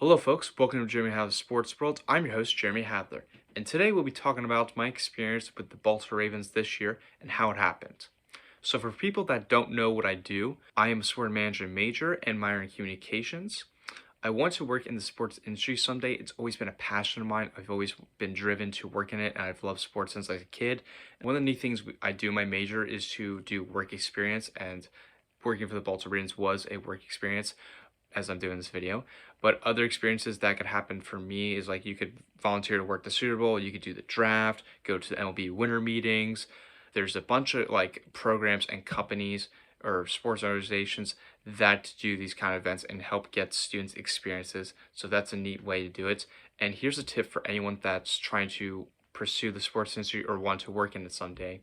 Hello folks, welcome to Jeremy Hadler's Sports World. I'm your host, Jeremy Hadler, and today we'll be talking about my experience with the Baltimore Ravens this year and how it happened. So for people that don't know what I do, I am a sport management major and minor in communications. I want to work in the sports industry someday. It's always been a passion of mine. I've always been driven to work in it, and I've loved sports since I was a kid. And one of the neat things I do in my major is to do work experience, and working for the Baltimore Ravens was a work experience as I'm doing this video. But other experiences that could happen for me is like you could volunteer to work the Super Bowl, you could do the draft, go to the MLB winter meetings. There's a bunch of like programs and companies or sports organizations that do these kind of events and help get students experiences. So that's a neat way to do it. And here's a tip for anyone that's trying to pursue the sports industry or want to work in it someday.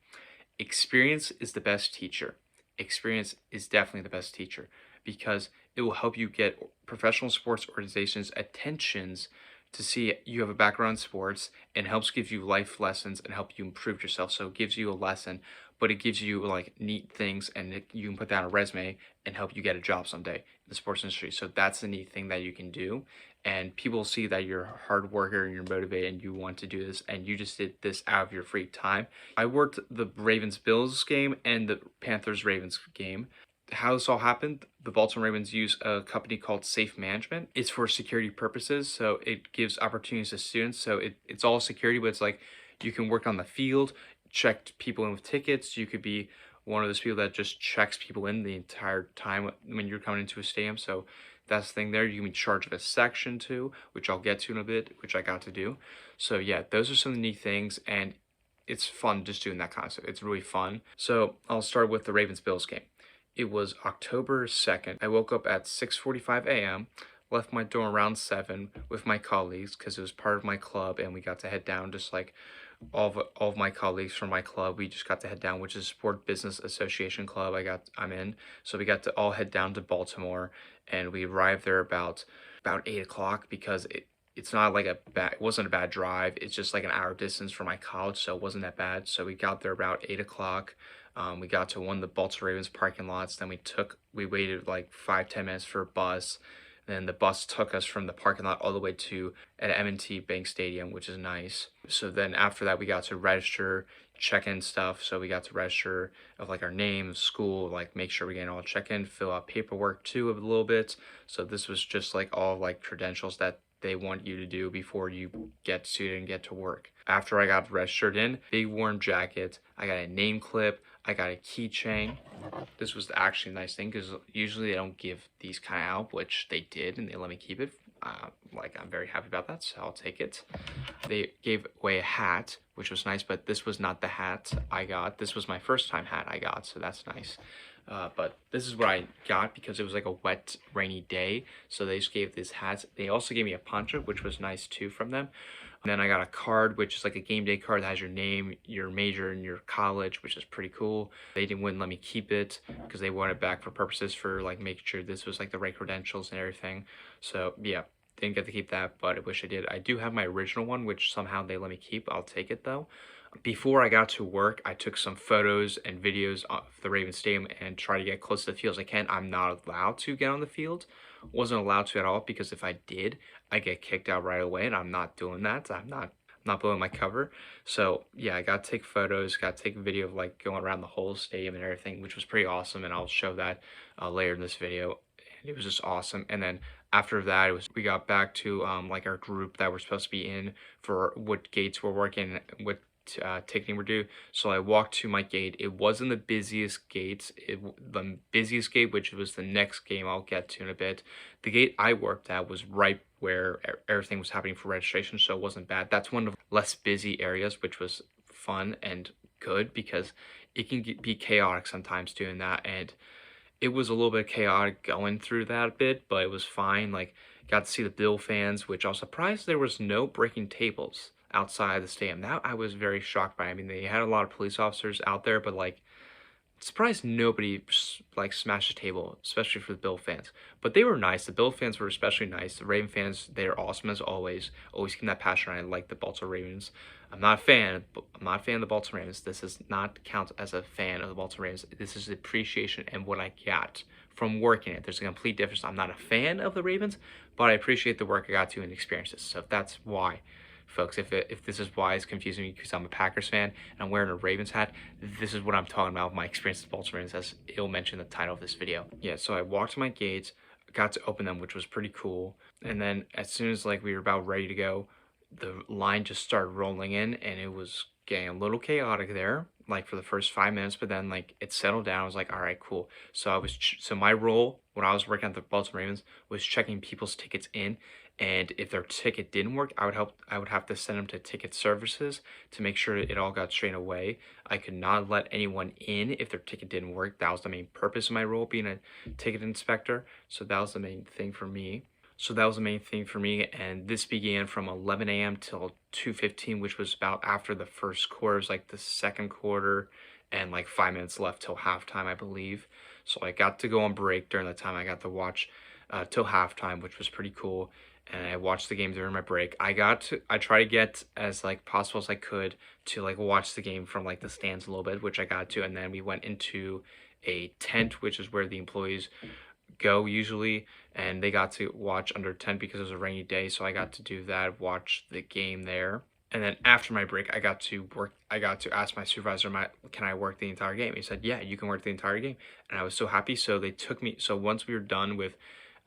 Experience is the best teacher. Experience is definitely the best teacher because it will help you get professional sports organizations' attentions to see you have a background in sports and helps give you life lessons and help you improve yourself. So it gives you a lesson, but it gives you like neat things and you can put that on a resume and help you get a job someday in the sports industry. So that's the neat thing that you can do. And people see that you're a hard worker and you're motivated and you want to do this and you just did this out of your free time. I worked the Ravens Bills game and the Panthers Ravens game. How this all happened, the Baltimore Ravens use a company called Safe Management. It's for security purposes, so it gives opportunities to students. So it's all security, but it's like you can work on the field, check people in with tickets. You could be one of those people that just checks people in the entire time when you're coming into a stadium. So that's the thing there. You can be in charge of a section too, which I'll get to in a bit, which I got to do. So yeah, those are some of the neat things, and it's fun just doing that kind of stuff. It's really fun. So I'll start with the Ravens-Bills game. It was October 2nd. I woke up at 6:45 a.m., left my dorm around 7 with my colleagues because it was part of my club, and we got to head down just like all of my colleagues from my club. We just got to head down, which is Sport Business Association club I'm in. So we got to all head down to Baltimore, and we arrived there about 8 o'clock because it's not like it wasn't a bad drive. It's just like an hour distance from my college, so it wasn't that bad. So we got there about 8 o'clock. We got to one of the Baltimore Ravens parking lots. Then we waited like 5-10 minutes for a bus. Then the bus took us from the parking lot all the way to an M&T Bank Stadium, which is nice. So then after that, we got to register, check in stuff. So we got to register of like our name, school, like make sure we get all check in, fill out paperwork too a little bit. So this was just like all like credentials that they want you to do before you get suited and get to work. After I got registered in, big warm jacket, I got a name clip, I got a keychain. This was actually a nice thing because usually they don't give these kind of out, which they did, and they let me keep it. Like I'm very happy about that, so I'll take it. They gave away a hat, which was nice, but this was not the hat I got. This was my first time hat I got, so that's nice. But this is what I got because it was like a wet, rainy day. So they just gave these hats. They also gave me a poncho, which was nice too from them. And then I got a card, which is like a game day card that has your name, your major, and your college, which is pretty cool. Wouldn't let me keep it because they wanted it back for purposes for like making sure this was like the right credentials and everything. So yeah, didn't get to keep that, but I wish I did. I do have my original one, which somehow they let me keep. I'll take it though. Before I got to work, I took some photos and videos of the Ravens Stadium and try to get close to the field as I can. I'm not allowed to get on the field. Wasn't allowed to at all because if I did, I get kicked out right away, and I'm not doing that. I'm not blowing my cover. So yeah, I got to take photos, got to take a video of like going around the whole stadium and everything, which was pretty awesome, and I'll show that later in this video. And it was just awesome. And then after that, we got back to like our group that we're supposed to be in for what gates we're working, what ticketing we're due. So I walked to my gate. It wasn't the busiest gate. The busiest gate, which was the next game I'll get to in a bit. The gate I worked at was right where everything was happening for registration, so it wasn't bad. That's one of the less busy areas, which was fun and good because it can be chaotic sometimes doing that, and it was a little bit chaotic going through that a bit, but it was fine. Like, got to see the Bill fans, which I was surprised there was no breaking tables outside the stadium. That I was very shocked by. I mean, they had a lot of police officers out there, but like Surprised nobody like smashed the table, especially for the Bill fans. But they were nice. The Bill fans were especially nice. The Raven fans, they're awesome as always. Always keep that passion. I like the Baltimore Ravens. I'm not a fan, but I'm not a fan of the Baltimore Ravens. This does not count as a fan of the Baltimore Ravens. This is appreciation and what I got from working it. There's a complete difference. I'm not a fan of the Ravens, but I appreciate the work I got to and experiences. So that's why, folks. If this is why it's confusing me because I'm a Packers fan and I'm wearing a Ravens hat, this is what I'm talking about. My experience with Baltimore Ravens, as it'll mention in the title of this video. Yeah, so I walked to my gates, got to open them, which was pretty cool. And then as soon as like we were about ready to go, the line just started rolling in, and it was getting a little chaotic there, like for the first 5 minutes. But then like it settled down. I was like, all right, cool. So so my role when I was working at the Baltimore Ravens was checking people's tickets in, and if their ticket didn't work, I would have to send them to ticket services to make sure it all got straightened away. I could not let anyone in if their ticket didn't work. That was the main purpose of my role, being a ticket inspector. So that was the main thing for me. And this began from 11 a.m. till 2:15, which was about after the first quarter. It was like the second quarter, and like 5 minutes left till halftime, I believe. So I got to go on break during the time. I got to watch till halftime, which was pretty cool. And I watched the game during my break. I try to get as like possible as I could to like watch the game from like the stands a little bit, which I got to. And then we went into a tent, which is where the employees go usually, and they got to watch under tent because it was a rainy day. So I got to do that, watch the game there. And then after my break, I got to ask my supervisor, can I work the entire game? He said, yeah, you can work the entire game. And I was so happy. So they took me. So once we were done with,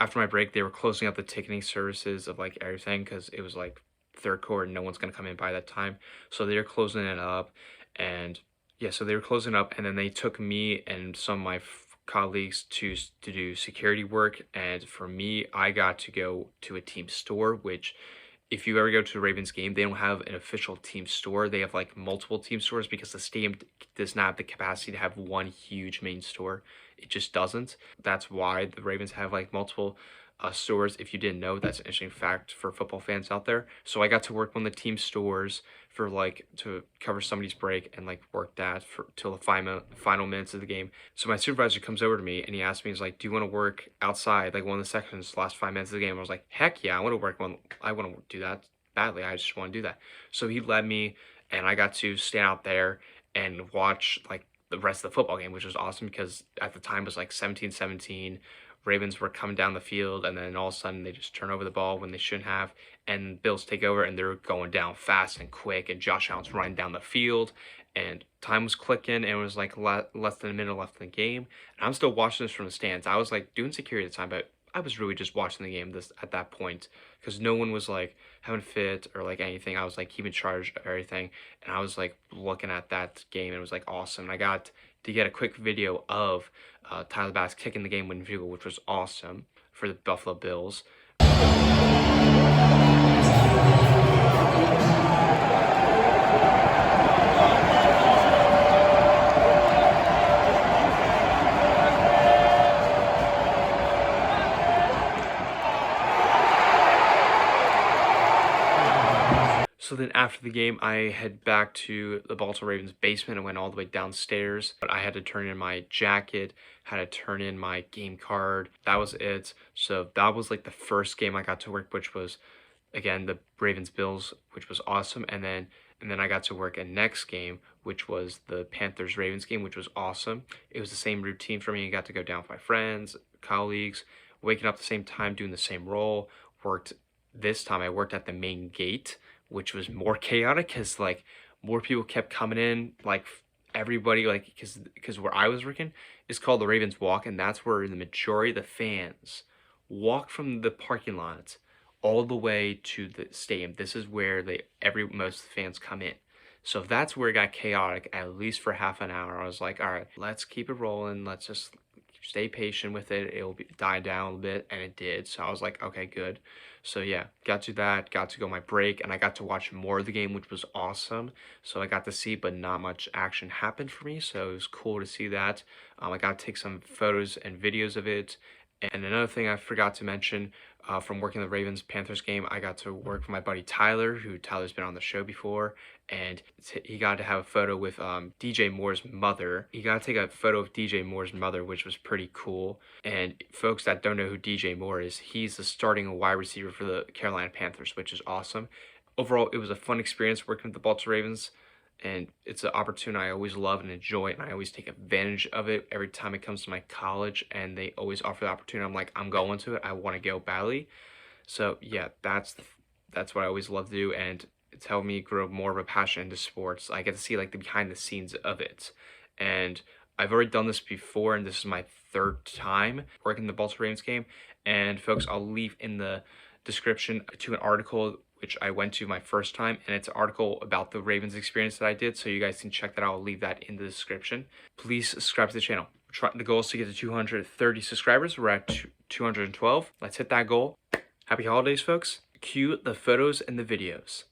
after my break, they were closing up the ticketing services of like everything because it was like third quarter and no one's going to come in by that time. So they were closing it up. And yeah, so they were closing up. And then they took me and some of my colleagues to do security work. And for me, I got to go to a team store, which if you ever go to a Ravens game, they don't have an official team store. They have like multiple team stores because the stadium does not have the capacity to have one huge main store. It just doesn't. That's why the Ravens have like multiple stores. If you didn't know, that's an interesting fact for football fans out there. So I got to work on the team stores for like to cover somebody's break and like work that for till the final minutes of the game. So my supervisor comes over to me and he asked me, he's like, do you want to work outside like one of the sections, last 5 minutes of the game? I was like, heck yeah, I want to do that badly. I just want to do that. So he led me and I got to stand out there and watch like the rest of the football game, which was awesome because at the time it was like 17-17. Ravens were coming down the field, and then all of a sudden they just turn over the ball when they shouldn't have, and Bills take over, and they're going down fast and quick, and Josh Allen's running down the field, and time was clicking, and it was like less than a minute left in the game, and I'm still watching this from the stands. I was like doing security at the time, but I was really just watching the game this at that point because no one was like having fit or like anything. I was like keeping charge of everything, and I was like looking at that game, and it was like awesome. And I got to get a quick video of Tyler Bass kicking the game-winning field goal, which was awesome for the Buffalo Bills. So then after the game, I head back to the Baltimore Ravens basement and went all the way downstairs. But I had to turn in my jacket, had to turn in my game card. That was it. So that was like the first game I got to work, which was again the Ravens Bills, which was awesome. And then I got to work a next game, which was the Panthers Ravens game, which was awesome. It was the same routine for me. I got to go down with my friends, colleagues, waking up at the same time, doing the same role. This time I worked at the main gate, which was more chaotic because like more people kept coming in, like everybody, like because where I was working is called the Ravens Walk, and that's where the majority of the fans walk from the parking lot all the way to the stadium. This is where most of the fans come in. So if that's where it got chaotic, at least for half an hour, I was like, all right, let's keep it rolling. Let's just stay patient with it. It'll die down a bit, and it did. So I was like, okay, good. So yeah, got to that, got to go my break, and I got to watch more of the game, which was awesome. So I got to see, but not much action happened for me. So it was cool to see that. I got to take some photos and videos of it. And another thing I forgot to mention, from working the Ravens-Panthers game, I got to work for my buddy Tyler, who Tyler's been on the show before, and he got to have a photo with DJ Moore's mother. He got to take a photo of DJ Moore's mother, which was pretty cool. And folks that don't know who DJ Moore is, he's the starting wide receiver for the Carolina Panthers, which is awesome. Overall, it was a fun experience working with the Baltimore Ravens, and it's an opportunity I always love and enjoy, and I always take advantage of it every time it comes to my college, and they always offer the opportunity. I'm like, I'm going to it. I want to go badly. So yeah, that's what I always love to do, and it's helped me grow more of a passion into sports. I get to see like the behind the scenes of it, and I've already done this before, and this is my third time working the Baltimore Ravens game. And folks, I'll leave in the description to an article which I went to my first time, and it's an article about the Ravens experience that I did, so you guys can check that out. I'll leave that in the description. Please subscribe to the channel. The goal is to get to 230 subscribers. We're at 212. Let's hit that goal. Happy holidays, folks. Cue the photos and the videos.